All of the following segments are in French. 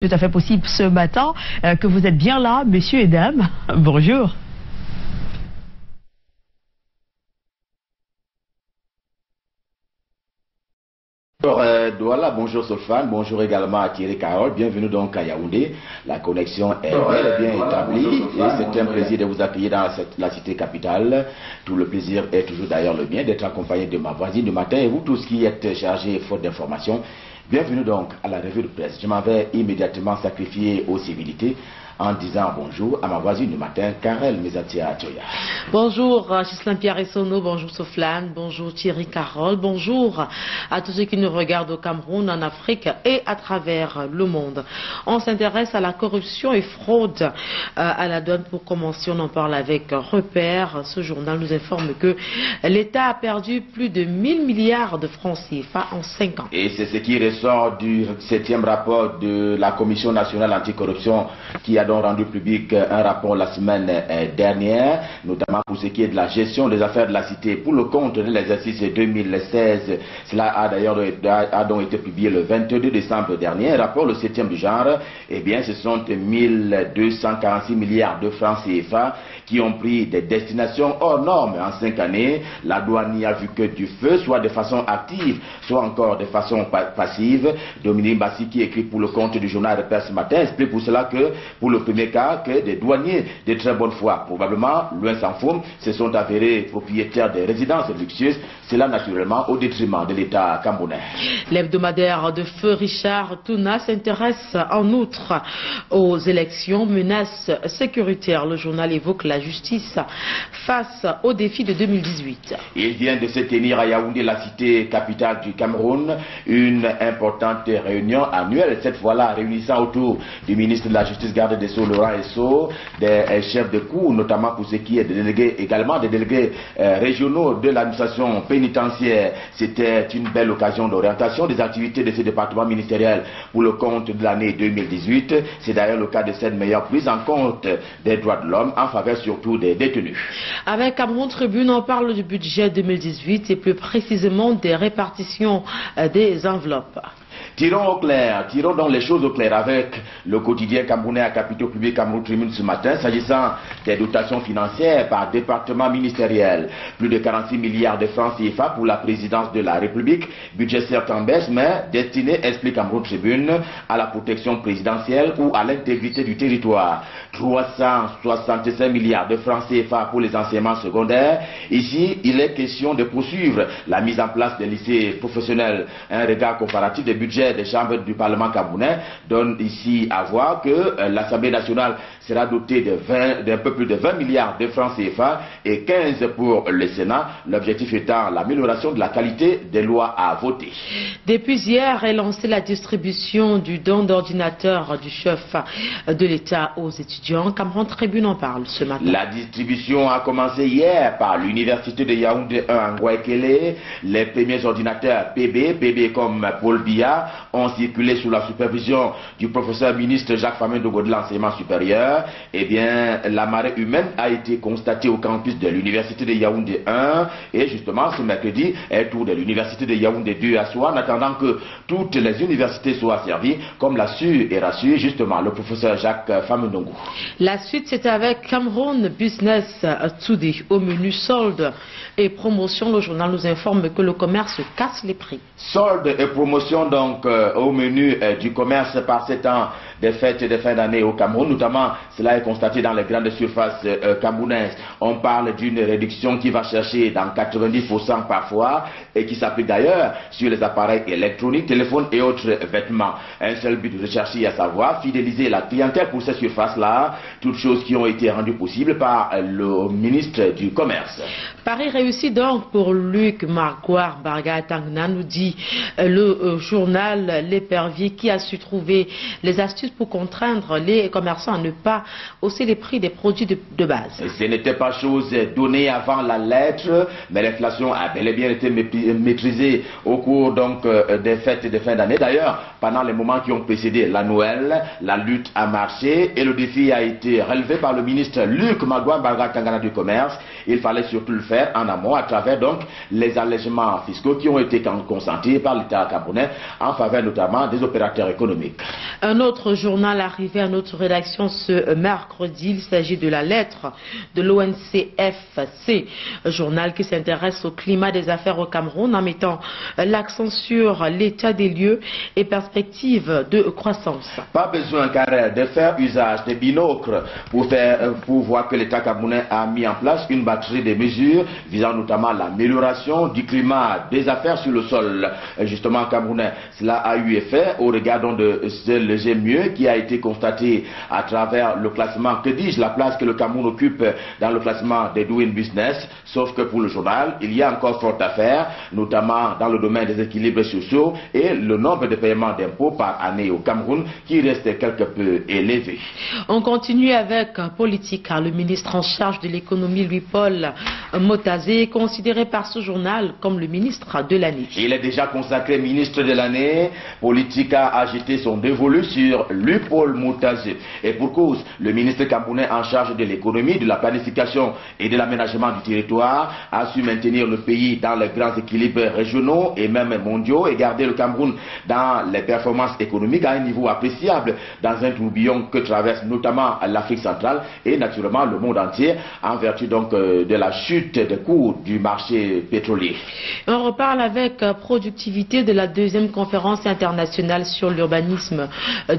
Tout à fait possible ce matin, que vous êtes bien là, messieurs et dames. Bonjour. Douala, bonjour Solfane, bonjour également à Thierry Carole, bienvenue donc à Yaoundé. La connexion est bel et bien établie et c'est un plaisir de vous accueillir dans la cité capitale. Tout le plaisir est toujours d'ailleurs le mien d'être accompagné de ma voisine du matin et vous tous qui êtes chargés et faute d'informations. Bienvenue donc à la revue de presse. Je m'en vais immédiatement sacrifier aux civilités en disant bonjour à ma voisine du matin, Karel Mezatia Atioya. Bonjour Ghislain Pierre Essonneau, bonjour Soflane, bonjour Thierry Carole, bonjour à tous ceux qui nous regardent au Cameroun, en Afrique et à travers le monde. On s'intéresse à la corruption et fraude à la douane. Pour commencer, on en parle avec Repère. Ce journal nous informe que l'État a perdu plus de 1000 milliards de francs CFA en 5 ans. Et c'est ce qui ressort du 7e rapport de la Commission nationale anticorruption qui a donc rendu public un rapport la semaine dernière, notamment pour ce qui est de la gestion des affaires de la cité pour le compte de l'exercice 2016. Cela a d'ailleurs été publié le 22 décembre dernier. Un rapport, le 7e du genre, eh bien ce sont 1246 milliards de francs CFA qui ont pris des destinations hors normes en 5 années. La douane n'y a vu que du feu, soit de façon active, soit encore de façon passive. Dominique Bassi, qui écrit pour le compte du journal Repère ce matin, explique pour cela que, pour le premier cas, que des douaniers de très bonne foi, probablement, loin s'en faut, se sont avérés propriétaires des résidences luxueuses, cela naturellement au détriment de l'État camerounais. L'hebdomadaire de feu Richard Touna s'intéresse en outre aux élections, menaces sécuritaires. Le journal évoque la justice face aux défis de 2018. Il vient de se tenir à Yaoundé, la cité capitale du Cameroun, une importante réunion annuelle, cette fois-là réunissant autour du ministre de la Justice, garde des Sceaux, Laurent Esso, des chefs de cour, notamment pour ce qui est des délégués, également des délégués régionaux de l'administration pénitentiaire. C'était une belle occasion d'orientation des activités de ce département ministériel pour le compte de l'année 2018. C'est d'ailleurs le cas de cette meilleure prise en compte des droits de l'homme en faveur surtout des détenus. Avec Cameroun Tribune, on parle du budget 2018 et plus précisément des répartitions des enveloppes. Tirons au clair, tirons donc les choses au clair avec le quotidien camerounais à capitaux publics Cameroun Tribune ce matin, s'agissant des dotations financières par département ministériel. Plus de 46 milliards de francs CFA pour la présidence de la République, budget certes en baisse, mais destiné, explique Cameroun Tribune, à la protection présidentielle ou à l'intégrité du territoire. 365 milliards de francs CFA pour les enseignements secondaires. Ici, il est question de poursuivre la mise en place des lycées professionnels. Un regard comparatif des budgets des chambres du Parlement camerounais donne ici à voir que l'Assemblée nationale sera dotée d'un peu plus de 20 milliards de francs CFA et 15 pour le Sénat, l'objectif étant l'amélioration de la qualité des lois à voter. Depuis hier est lancée la distribution du don d'ordinateur du chef de l'État aux étudiants. Cameroun Tribune en parle ce matin. La distribution a commencé hier par l'université de Yaoundé 1 en Guayaquélé. Les premiers ordinateurs PB comme Paul Biya, ont circulé sous la supervision du professeur ministre Jacques Famin Dogo de l'enseignement supérieur. Eh bien, la marée humaine a été constatée au campus de l'université de Yaoundé 1 et justement ce mercredi, un tour de l'université de Yaoundé 2 à soi, en attendant que toutes les universités soient servies, comme l'a su et rassuré justement le professeur Jacques Famin Dogo. La suite, c'est avec Cameroun Business Today. Au menu solde et promotion, le journal nous informe que le commerce casse les prix. Solde et promotion donc au menu du commerce par ces temps des fêtes de fin d'année au Cameroun, notamment cela est constaté dans les grandes surfaces camerounaises. On parle d'une réduction qui va chercher dans 90% parfois et qui s'applique d'ailleurs sur les appareils électroniques, téléphones et autres vêtements. Un seul but recherché, à savoir fidéliser la clientèle pour ces surfaces-là, toutes choses qui ont été rendues possibles par le ministre du Commerce. Paris réussi donc pour Luc Marquard Barga Tangna, nous dit le journal L'Épervier, qui a su trouver les astuces pour contraindre les commerçants à ne pas hausser les prix des produits de base. Ce n'était pas chose donnée avant la lettre, mais l'inflation a bel et bien été maîtrisée au cours donc des fêtes de fin d'année. D'ailleurs, pendant les moments qui ont précédé la Noël, la lutte a marché et le défi a été relevé par le ministre Luc Magouan-Barga Tangana du Commerce. Il fallait surtout le faire en amont à travers donc les allègements fiscaux qui ont été consentis par l'État camerounais en faveur notamment des opérateurs économiques. Un autre journal arrivé à notre rédaction ce mercredi, il s'agit de la lettre de l'ONCFC, journal qui s'intéresse au climat des affaires au Cameroun en mettant l'accent sur l'état des lieux et perspectives de croissance. Pas besoin, Karel, de faire usage des binocles pour voir que l'État camerounais a mis en place une batterie de mesures visant notamment l'amélioration du climat des affaires sur le sol justement camerounais. Cela a eu effet au regard de ce léger mieux qui a été constaté à travers le classement, que dis-je, la place que le Cameroun occupe dans le classement des Doing Business, sauf que pour le journal, il y a encore fort à faire, notamment dans le domaine des équilibres sociaux et le nombre de paiements d'impôts par année au Cameroun qui reste quelque peu élevé. On continue avec politique, car le ministre en charge de l'économie, Louis-Paul Motazé, est considéré par ce journal comme le ministre de l'année. Il est déjà consacré ministre de l'année. Politique a agité son dévolu sur Louis-Paul Motazé. Et pour cause, le ministre camerounais en charge de l'économie, de la planification et de l'aménagement du territoire a su maintenir le pays dans les grands équilibres régionaux et même mondiaux et garder le Cameroun dans les performances économiques à un niveau appréciable dans un tourbillon que traverse notamment l'Afrique centrale et naturellement le monde entier en vertu donc de la chute des cours du marché pétrolier. On reparle avec productivité de la deuxième conférence internationale sur l'urbanisme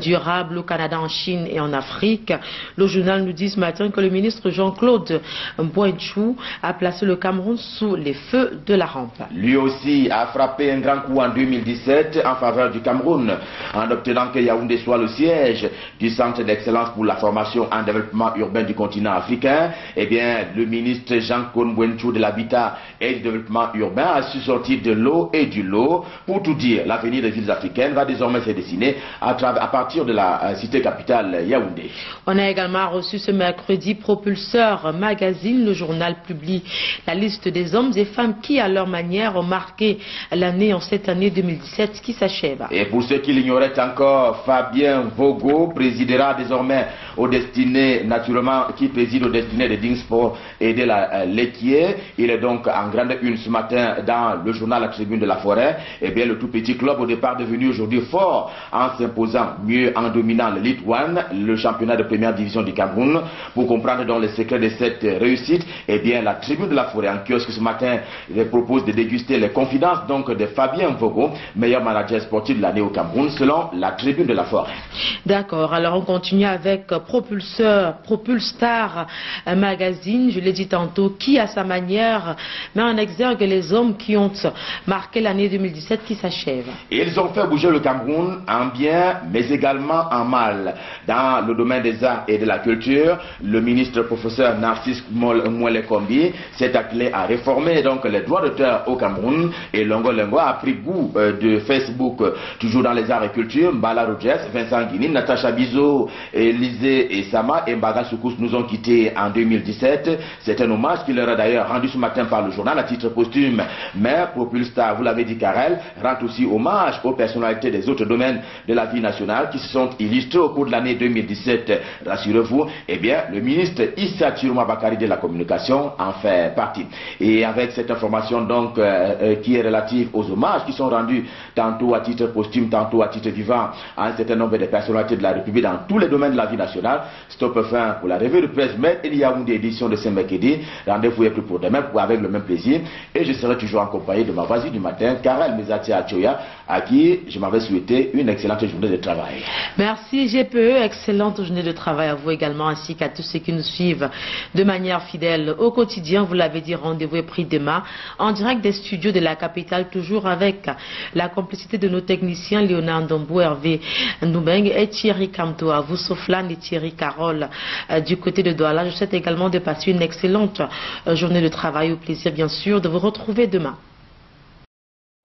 durable au Canada, en Chine et en Afrique. Le journal nous dit ce matin que le ministre Jean-Claude Mboinchou a placé le Cameroun sous les feux de la rampe. Lui aussi a frappé un grand coup en 2017 en faveur du Cameroun en obtenant que Yaoundé soit le siège du Centre d'excellence pour la formation en développement urbain du continent africain. Eh bien, le ministre Jean-Claude Mboinchou de l'habitat et du développement urbain a su sortir de l'eau et du lot. Pour tout dire, l'avenir des villes africaines va désormais se dessiner à partir de la cité capitale Yaoundé. On a également reçu ce mercredi Propulseur Magazine. Le journal publie la liste des hommes et femmes qui, à leur manière, ont marqué l'année en cette année 2017 qui s'achève. Et pour ceux qui l'ignoraient encore, Fabien Vogo présidera désormais aux destinées, naturellement, qui préside aux destinées de Dingsport et de la Laitier. Il est donc en grande une ce matin dans le journal La Tribune de la Forêt. Et bien, le tout petit club au départ devenu aujourd'hui fort en s'imposant mieux en dominant le League One, le championnat de première division du Cameroun. Pour comprendre dans les secrets de cette réussite, et bien, La Tribune de la Forêt en kiosque ce matin propose de déguster les confidences donc de Fabien Vogo, meilleur manager sportif de l'année au Cameroun selon La Tribune de la Forêt. D'accord, alors on continue avec Propulstar Magazine, je l'ai dit tantôt, qui à sa manière met en exergue les hommes qui ont marqué l'année 2017 qui s'achève. Ils ont fait bouger le Cameroun en bien, mais également en mal. Dans le domaine des arts et de la culture, le ministre professeur Narcisse Mouelekombi s'est attelé à réformer donc les droits d'auteur au Cameroun et Longo Longo a pris goût de Facebook. Toujours dans les arts et culture, Mbala Rogers, Vincent Guini, Natacha Bizo, Lisée et Sama et Mbaga Soukous nous ont quittés en 2017. C'est un hommage qui leur a d'ailleurs rendu ce matin par le journal à titre posthume. Mais Propulstar, vous l'avez dit Karel, rend aussi hommage aux personnalités des autres domaines de la vie nationale qui se sont illustrés au cours de l'année 2017. Rassurez-vous, eh bien, le ministre Issa Chiruma Bakari de la communication en fait partie. Et avec cette information donc qui est relative aux hommages qui sont rendus tantôt à titre posthume, tantôt à titre vivant à un certain nombre de personnalités de la République dans tous les domaines de la vie nationale. Stop fin pour la revue de presse Maître Yaoundé édition de Saint-Mercredi. Rendez-vous est plus pour demain avec le même plaisir. Et je serai toujours accompagné de ma voisine du matin, Karel Mezati Achoya, à qui je m'avais souhaité une excellente journée de travail. Merci GPE, excellente journée de travail à vous également, ainsi qu'à tous ceux qui nous suivent de manière fidèle au quotidien. Vous l'avez dit, rendez-vous est pris demain en direct des studios de la capitale, toujours avec la complicité de nos techniciens Léonard Ndombo, Hervé Noubeng et Thierry Kamto. À vous Soflan et Thierry Carole du côté de Douala. Je souhaite également de passer une excellente journée de travail. Au plaisir bien sûr de vous retrouver demain.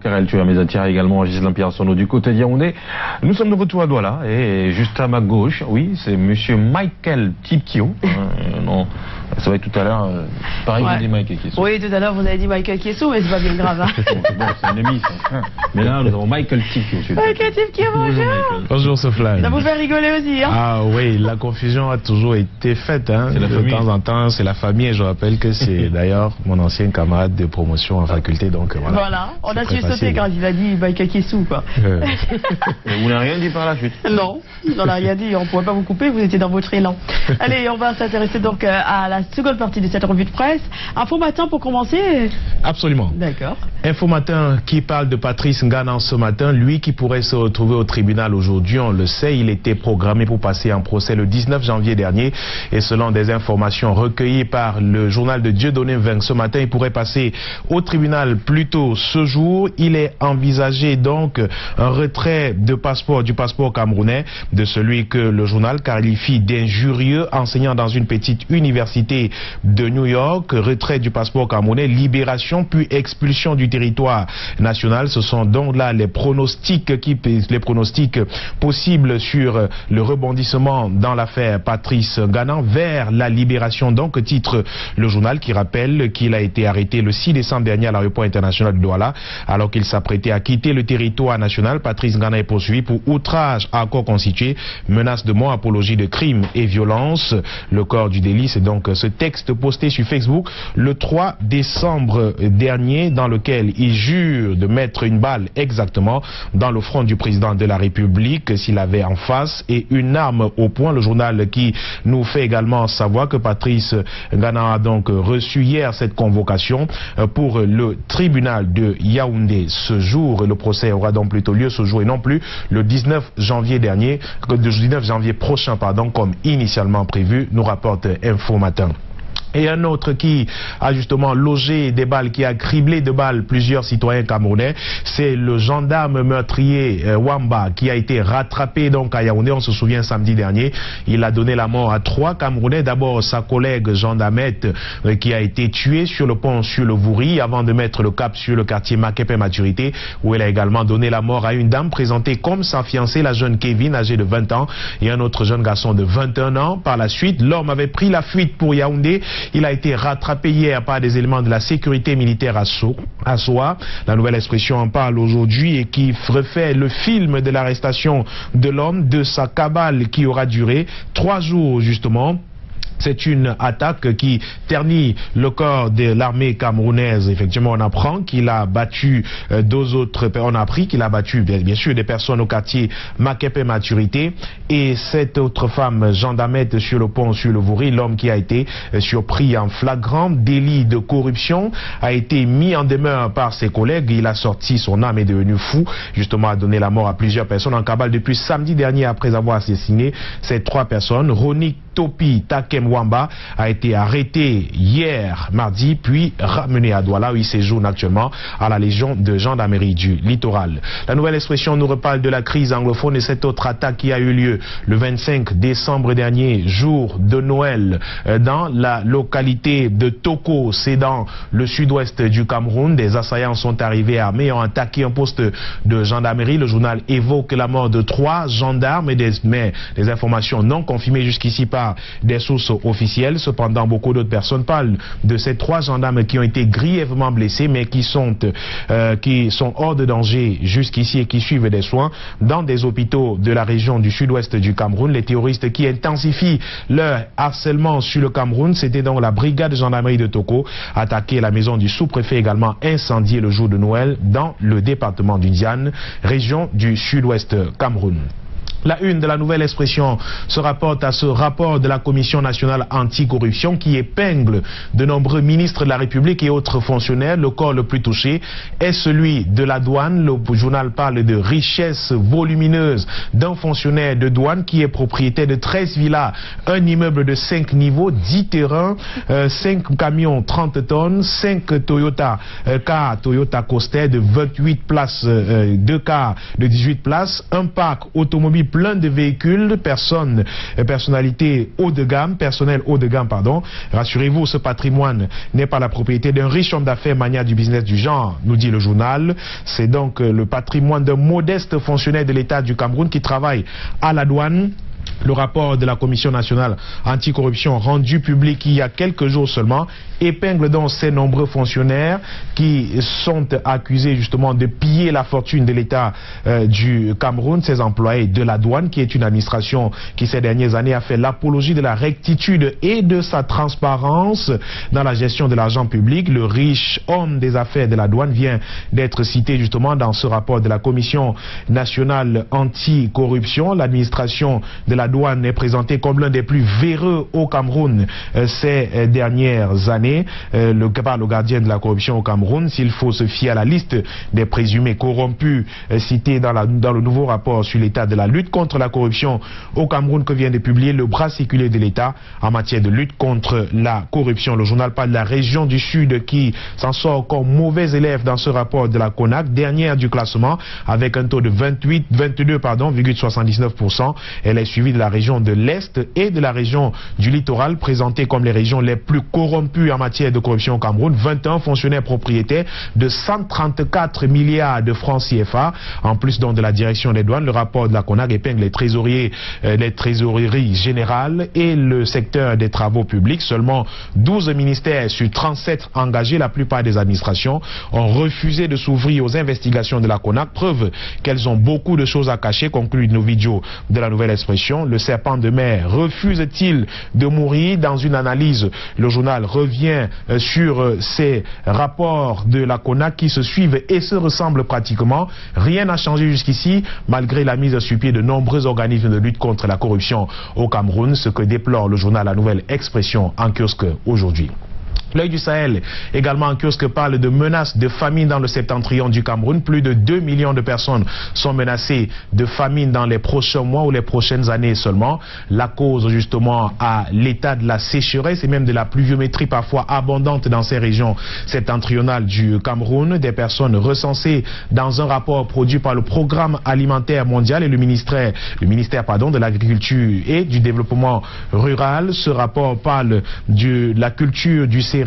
Karel, tu as mes attires également à Gislain Pierre-Sonneau du côté d'Yaoundé. Nous sommes de retour à Douala et juste à ma gauche, oui, c'est monsieur Michael Tipkio, un nom Ça va être tout à l'heure. Pareil, vous dit Michael Kessou. Oui, tout à l'heure, vous avez dit Michael Kessou, mais c'est pas bien grave. Hein. Bon, c'est un ami, ça. Mais là, nous avons Michael Tifki. Michael Tifki, bonjour. Bonjour, Soflan. Ça vous fait rigoler aussi, hein? Ah oui, la confusion a toujours été faite. Hein. De temps en temps, c'est la famille. Et je rappelle que c'est d'ailleurs mon ancien camarade de promotion en faculté. Donc voilà. On a su sauter quand il a dit Michael Kessou, quoi. Vous n'avez rien dit par la suite? Non, on n'a rien dit. On ne pouvait pas vous couper, vous étiez dans votre élan. Allez, on va s'intéresser donc à la seconde partie de cette revue de presse. Info Matin pour commencer. Absolument. D'accord. Info Matin qui parle de Patrice Ngana ce matin, lui qui pourrait se retrouver au tribunal aujourd'hui, on le sait, il était programmé pour passer en procès le 19 janvier dernier et selon des informations recueillies par le journal de Dieudonné Veng ce matin, il pourrait passer au tribunal plus tôt ce jour. Il est envisagé donc un retrait de passeport, du passeport camerounais, de celui que le journal qualifie d'injurieux, enseignant dans une petite université de New York. Retrait du passeport camerounais, libération puis expulsion du territoire national. Ce sont donc là les pronostics possibles sur le rebondissement dans l'affaire Patrice Ngana vers la libération. Donc titre le journal qui rappelle qu'il a été arrêté le 6 décembre dernier à l'aéroport international de Douala alors qu'il s'apprêtait à quitter le territoire national. Patrice Ngana est poursuivi pour outrage à corps constitué, menace de mort, apologie de crime et violence. Le corps du délit, c'est donc ce texte posté sur Facebook le 3 décembre dernier dans lequel il jure de mettre une balle exactement dans le front du président de la République s'il avait en face et une arme au poing. Le journal qui nous fait également savoir que Patrice Ngana a donc reçu hier cette convocation pour le tribunal de Yaoundé ce jour. Le procès aura donc plutôt lieu ce jour et non plus le 19 janvier dernier, le 19 janvier prochain, pardon, comme initialement prévu, nous rapporte Info Matin. Et un autre qui a justement logé des balles, qui a criblé de balles plusieurs citoyens camerounais, c'est le gendarme meurtrier Wamba qui a été rattrapé donc à Yaoundé. On se souvient samedi dernier, il a donné la mort à 3 Camerounais. D'abord sa collègue gendarmette qui a été tuée sur le pont sur le Vouri avant de mettre le cap sur le quartier Makepe Maturité où elle a également donné la mort à une dame présentée comme sa fiancée, la jeune Kevin âgée de 20 ans et un autre jeune garçon de 21 ans. Par la suite, l'homme avait pris la fuite pour Yaoundé. Il a été rattrapé hier par des éléments de la sécurité militaire à Soa. La nouvelle expression en parle aujourd'hui et qui refait le film de l'arrestation de l'homme, de sa cabale qui aura duré 3 jours justement. C'est une attaque qui ternit le corps de l'armée camerounaise. Effectivement, on apprend qu'il a battu on a appris qu'il a battu bien sûr des personnes au quartier Makepe Maturité et cette autre femme gendarmette sur le pont sur le Vouri. L'homme qui a été surpris en flagrant délit de corruption a été mis en demeure par ses collègues. Il a sorti son âme, est devenu fou, justement a donné la mort à plusieurs personnes en cabale depuis samedi dernier après avoir assassiné ces 3 personnes. Ronick Topi Takem Wamba a été arrêté hier mardi puis ramené à Douala où il séjourne actuellement à la Légion de gendarmerie du littoral. La nouvelle expression nous reparle de la crise anglophone et cette autre attaque qui a eu lieu le 25 décembre dernier, jour de Noël, dans la localité de Toko, c'est dans le sud-ouest du Cameroun. Des assaillants sont arrivés armés et ont attaqué un poste de gendarmerie. Le journal évoque la mort de 3 gendarmes et mais des informations non confirmées jusqu'ici par des sources officielles. Cependant, beaucoup d'autres personnes parlent de ces 3 gendarmes qui ont été grièvement blessés mais qui sont hors de danger jusqu'ici et qui suivent des soins dans des hôpitaux de la région du sud-ouest du Cameroun. Les terroristes qui intensifient leur harcèlement sur le Cameroun, c'était donc la brigade de gendarmerie de Toko, attaqué la maison du sous-préfet, également incendié le jour de Noël dans le département du Diane, région du sud-ouest Cameroun. La une de la nouvelle expression se rapporte à ce rapport de la Commission nationale anticorruption qui épingle de nombreux ministres de la République et autres fonctionnaires. Le corps le plus touché est celui de la douane. Le journal parle de richesse volumineuse d'un fonctionnaire de douane qui est propriétaire de 13 villas, un immeuble de 5 niveaux, 10 terrains, 5 camions 30 tonnes, 5 Toyota cars Toyota Coaster de 28 places, 2 cars de 18 places, un parc automobile plein de véhicules, personnel haut de gamme, pardon. Rassurez-vous, ce patrimoine n'est pas la propriété d'un riche homme d'affaires mania du business du genre, nous dit le journal. C'est donc le patrimoine d'un modeste fonctionnaire de l'État du Cameroun qui travaille à la douane Le rapport de la Commission nationale anticorruption rendu public il y a quelques jours seulement épingle donc ces nombreux fonctionnaires qui sont accusés justement de piller la fortune de l'État du Cameroun, ces employés de la douane, qui est une administration qui ces dernières années a fait l'apologie de la rectitude et de sa transparence dans la gestion de l'argent public. Le riche homme des affaires de la douane vient d'être cité justement dans ce rapport de la Commission nationale anticorruption. L'administration de la douane est présentée comme l'un des plus véreux au Cameroun ces dernières années. Par le gardien de la corruption au Cameroun, s'il faut se fier à la liste des présumés corrompus cités dans le nouveau rapport sur l'état de la lutte contre la corruption au Cameroun que vient de publier le bras séculier de l'État en matière de lutte contre la corruption. Le journal parle de la région du Sud qui s'en sort comme mauvais élève dans ce rapport de la CONAC, dernière du classement avec un taux de 22,79%. Elle est suivie de la région de l'Est et de la région du littoral, présentées comme les régions les plus corrompues en matière de corruption au Cameroun. 21 fonctionnaires propriétaires de 134 milliards de francs CFA. En plus donc de la direction des douanes, le rapport de la CONAC épingle les trésoreries générales et le secteur des travaux publics. Seulement 12 ministères sur 37 engagés, la plupart des administrations, ont refusé de s'ouvrir aux investigations de la CONAC. Preuve qu'elles ont beaucoup de choses à cacher, conclut Novidio de la Nouvelle Expression. Le serpent de mer refuse-t-il de mourir? Dans une analyse, le journal revient sur ces rapports de la CONAC qui se suivent et se ressemblent pratiquement. Rien n'a changé jusqu'ici, malgré la mise sur pied de nombreux organismes de lutte contre la corruption au Cameroun, ce que déplore le journal La Nouvelle Expression en kiosque aujourd'hui. L'œil du Sahel, également en kiosque, parle de menaces de famine dans le septentrion du Cameroun. Plus de 2 millions de personnes sont menacées de famine dans les prochains mois ou les prochaines années seulement. La cause justement à l'état de la sécheresse et même de la pluviométrie parfois abondante dans ces régions septentrionales du Cameroun. Des personnes recensées dans un rapport produit par le Programme alimentaire mondial et le ministère de l'Agriculture et du Développement rural. Ce rapport parle de la culture du céréales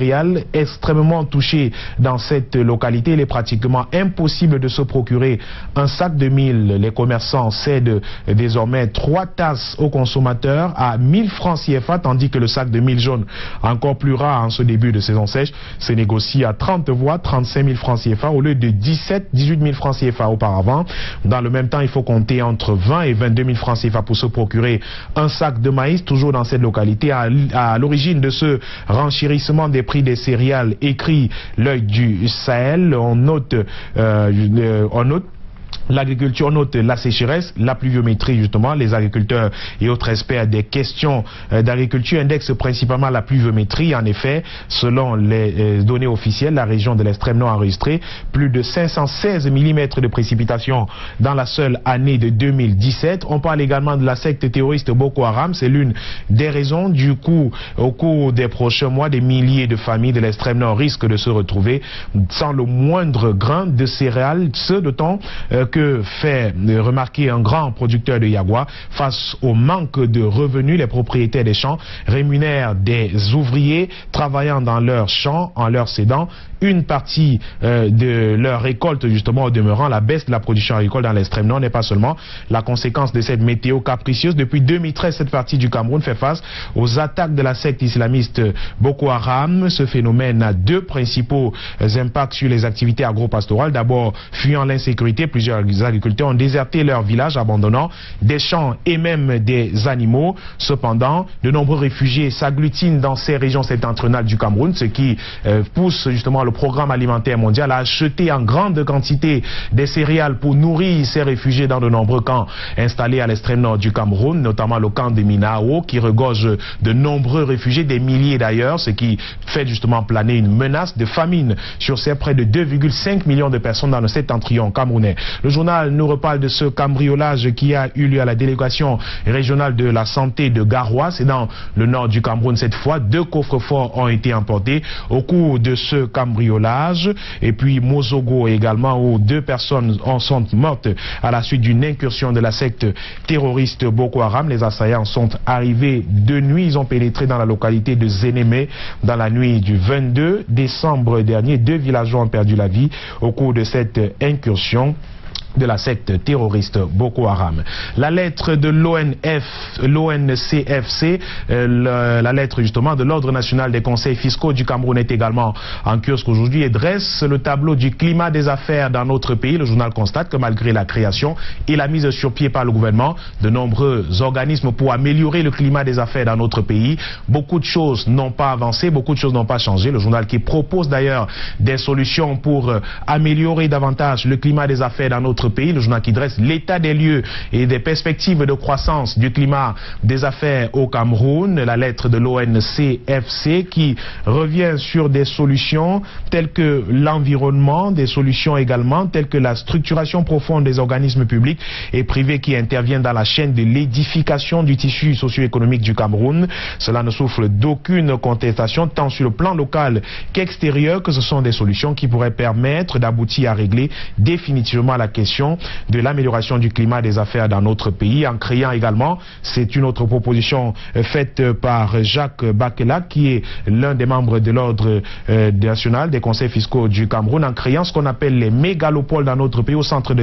extrêmement touchées dans cette localité. Il est pratiquement impossible de se procurer un sac de mil. Les commerçants cèdent désormais 3 tasses aux consommateurs à 1000 francs CFA, tandis que le sac de mil jaune, encore plus rare en ce début de saison sèche, se négocie à 30 voire 35 000 francs CFA au lieu de 18 000 francs CFA auparavant. Dans le même temps, il faut compter entre 20 et 22 000 francs CFA pour se procurer un sac de maïs, toujours dans cette localité. À l'origine de ce renchérissement des prix des céréales, écrit l'œil du Sahel, on note l'agriculture, note la sécheresse, la pluviométrie justement. Les agriculteurs et autres experts des questions d'agriculture indexent principalement la pluviométrie. En effet, selon les données officielles, la région de l'extrême nord a enregistré plus de 516 mm de précipitations dans la seule année de 2017. On parle également de la secte terroriste Boko Haram. C'est l'une des raisons du coup, au cours des prochains mois, des milliers de familles de l'extrême nord risquent de se retrouver sans le moindre grain de céréales, ce d'autant que fait remarquer un grand producteur de Yagua. Face au manque de revenus, les propriétaires des champs rémunèrent des ouvriers travaillant dans leurs champs en leur cédant une partie de leur récolte, justement. Au demeurant, la baisse de la production agricole dans l'extrême nord n'est pas seulement la conséquence de cette météo capricieuse. Depuis 2013, cette partie du Cameroun fait face aux attaques de la secte islamiste Boko Haram. Ce phénomène a 2 principaux impacts sur les activités agro-pastorales. D'abord, fuyant l'insécurité, plusieurs agriculteurs ont déserté leur village, abandonnant des champs et même des animaux. Cependant, de nombreux réfugiés s'agglutinent dans ces régions septentrionales du Cameroun, ce qui pousse justement le Programme alimentaire mondial a acheté en grande quantité des céréales pour nourrir ces réfugiés dans de nombreux camps installés à l'extrême nord du Cameroun, notamment le camp de Minao qui regorge de nombreux réfugiés, des milliers d'ailleurs, ce qui fait justement planer une menace de famine sur ces près de 2,5 millions de personnes dans le septentrion camerounais. Le journal nous reparle de ce cambriolage qui a eu lieu à la délégation régionale de la santé de Garoua. C'est dans le nord du Cameroun cette fois. 2 coffres-forts ont été emportés au cours de ce cambriolage. Et puis Mozogo également, où 2 personnes en sont mortes à la suite d'une incursion de la secte terroriste Boko Haram. Les assaillants sont arrivés de nuit. Ils ont pénétré dans la localité de Zénémé dans la nuit du 22 décembre dernier. 2 villageois ont perdu la vie au cours de cette incursion. de la secte terroriste Boko Haram. La lettre de l'ONCFC, la lettre justement de l'Ordre national des conseils fiscaux du Cameroun est également en kiosque aujourd'hui et dresse le tableau du climat des affaires dans notre pays. Le journal constate que malgré la création et la mise sur pied par le gouvernement de nombreux organismes pour améliorer le climat des affaires dans notre pays, beaucoup de choses n'ont pas avancé, beaucoup de choses n'ont pas changé. Le journal qui propose d'ailleurs des solutions pour améliorer davantage le climat des affaires dans notre pays. Le journal qui dresse l'état des lieux et des perspectives de croissance du climat des affaires au Cameroun. La lettre de l'ONCFC qui revient sur des solutions telles que l'environnement, des solutions également telles que la structuration profonde des organismes publics et privés qui interviennent dans la chaîne de l'édification du tissu socio-économique du Cameroun. Cela ne souffre d'aucune contestation tant sur le plan local qu'extérieur, que ce sont des solutions qui pourraient permettre d'aboutir à régler définitivement la question de l'amélioration du climat des affaires dans notre pays en créant également, c'est une autre proposition faite par Jacques Bakela qui est l'un des membres de l'Ordre national des conseils fiscaux du Cameroun, en créant ce qu'on appelle les mégalopoles dans notre pays au centre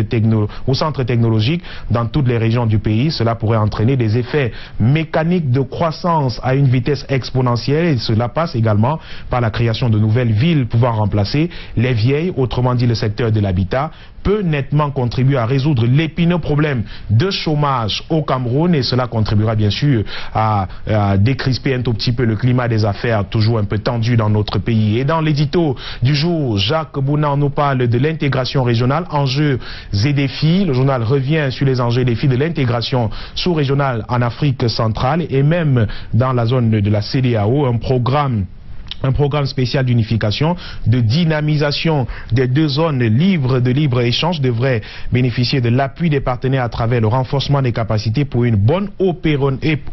technologique dans toutes les régions du pays. Cela pourrait entraîner des effets mécaniques de croissance à une vitesse exponentielle et cela passe également par la création de nouvelles villes pouvant remplacer les vieilles, autrement dit le secteur de l'habitat peut nettement contribuer à résoudre l'épineux problème de chômage au Cameroun et cela contribuera bien sûr à décrisper un tout petit peu le climat des affaires toujours un peu tendu dans notre pays. Et dans l'édito du jour, Jacques Bounan nous parle de l'intégration régionale, enjeux et défis. Le journal revient sur les enjeux et défis de l'intégration sous-régionale en Afrique centrale et même dans la zone de la CEDEAO, un programme spécial d'unification, de dynamisation des deux zones libres de libre-échange devrait bénéficier de l'appui des partenaires à travers le renforcement des capacités pour une bonne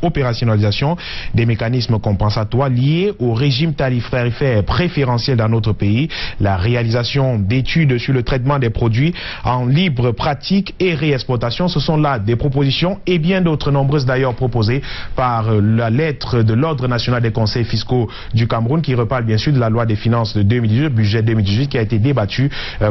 opérationnalisation des mécanismes compensatoires liés au régime tarifaire préférentiel dans notre pays, la réalisation d'études sur le traitement des produits en libre pratique et réexploitation. Ce sont là des propositions et bien d'autres nombreuses d'ailleurs proposées par la lettre de l'Ordre national des conseils fiscaux du Cameroun qui reparle bien sûr de la loi des finances de 2018, budget 2018 qui a été débattu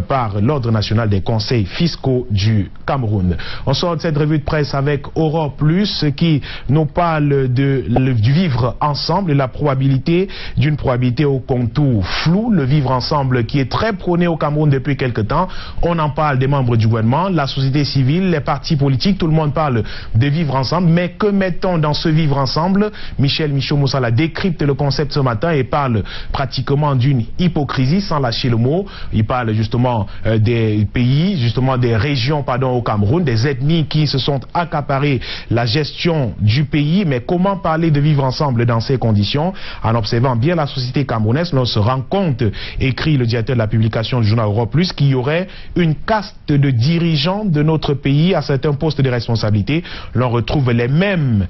par l'Ordre national des conseils fiscaux du Cameroun. On sort de cette revue de presse avec Aurore Plus qui nous parle du vivre ensemble et la probabilité d'une probabilité au contour flou. Le vivre ensemble qui est très prôné au Cameroun depuis quelque temps. On en parle des membres du gouvernement, la société civile, les partis politiques, tout le monde parle de vivre ensemble. Mais que mettons dans ce vivre ensemble? Michel Michaud-Moussala décrypte le concept ce matin et parle pratiquement d'une hypocrisie sans lâcher le mot. Il parle justement des pays, justement des régions au Cameroun, des ethnies qui se sont accaparées la gestion du pays. Mais comment parler de vivre ensemble dans ces conditions? En observant bien la société camerounaise, l'on se rend compte, écrit le directeur de la publication du journal Europe Plus, qu'il y aurait une caste de dirigeants de notre pays à certains postes de responsabilité. L'on retrouve les mêmes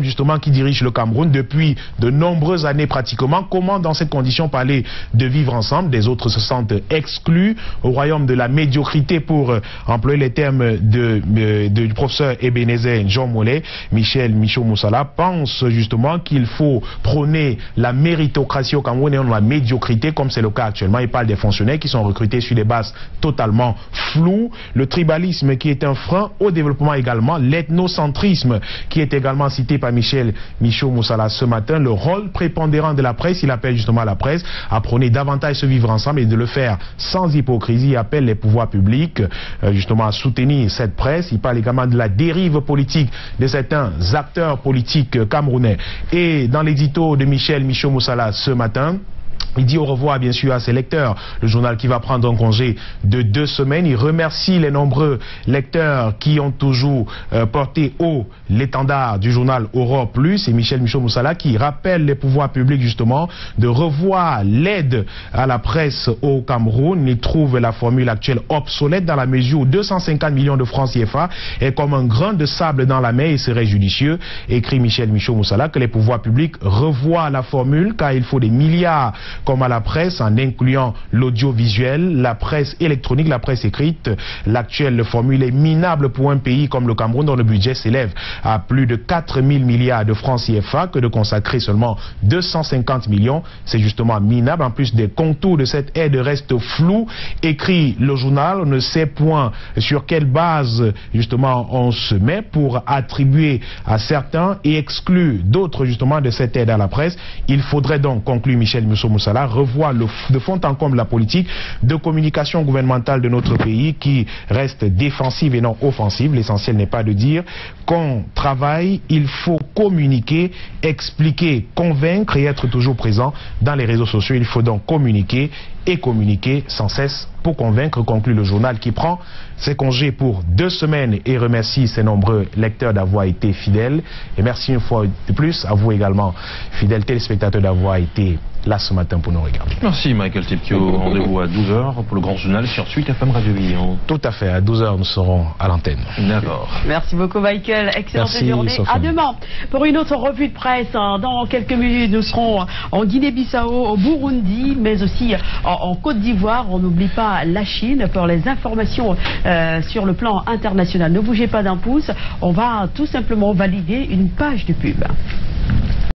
justement qui dirigent le Cameroun depuis de nombreuses années pratiquement. Comment dans cette condition parler de vivre ensemble? Des autres se sentent exclus au royaume de la médiocrité, pour employer les termes du professeur Ebenezer Jean Mollet. Michel Michaud-Moussala pense justement qu'il faut prôner la méritocratie au Cameroun et non la médiocrité comme c'est le cas actuellement. Il parle des fonctionnaires qui sont recrutés sur des bases totalement floues, le tribalisme qui est un frein au développement également, l'ethnocentrisme qui est également cité par Michel Michaud-Moussala ce matin, le rôle prépondérant de la presse. Il appelle justement la presse à prôner davantage ce vivre ensemble et de le faire sans hypocrisie. Il appelle les pouvoirs publics justement à soutenir cette presse. Il parle également de la dérive politique de certains acteurs politiques camerounais. Et dans l'édito de Michel Michaud-Moussala ce matin, il dit au revoir bien sûr à ses lecteurs. Le journal qui va prendre un congé de 2 semaines. Il remercie les nombreux lecteurs qui ont toujours porté haut l'étendard du journal Europe Plus. Et Michel Michaud-Moussala qui rappelle les pouvoirs publics justement de revoir l'aide à la presse au Cameroun. Il trouve la formule actuelle obsolète dans la mesure où 250 millions de francs CFA est comme un grain de sable dans la mer et serait judicieux, écrit Michel Michaud-Moussala, que les pouvoirs publics revoient la formule car il faut des milliards comme à la presse, en incluant l'audiovisuel, la presse électronique, la presse écrite. L'actuelle formule est minable pour un pays comme le Cameroun, dont le budget s'élève à plus de 4 000 milliards de francs CFA, que de consacrer seulement 250 millions. C'est justement minable. En plus, des contours de cette aide restent flous. Écrit le journal, on ne sait point sur quelle base justement on se met pour attribuer à certains et exclure d'autres justement de cette aide à la presse. Il faudrait donc, conclut Michel Moussala, revoir de fond en comble la politique de communication gouvernementale de notre pays qui reste défensive et non offensive. L'essentiel n'est pas de dire qu'on travaille, il faut communiquer, expliquer, convaincre et être toujours présent dans les réseaux sociaux. Il faut donc communiquer et communiquer sans cesse pour convaincre, conclut le journal qui prend ses congés pour 2 semaines et remercie ses nombreux lecteurs d'avoir été fidèles. Et merci une fois de plus à vous également, fidèles téléspectateurs, d'avoir été là ce matin pour nous regarder. Merci Michael Tipkio. Rendez-vous à 12h pour le grand journal sur Suite FM Radio Vision. Tout à fait, à 12h nous serons à l'antenne. D'accord. Merci beaucoup Michael, excellente journée. Sophie. À demain pour une autre revue de presse. Dans quelques minutes nous serons en Guinée-Bissau, au Burundi, mais aussi en Côte d'Ivoire. On n'oublie pas la Chine pour les informations sur le plan international. Ne bougez pas d'un pouce, on va tout simplement valider une page de pub.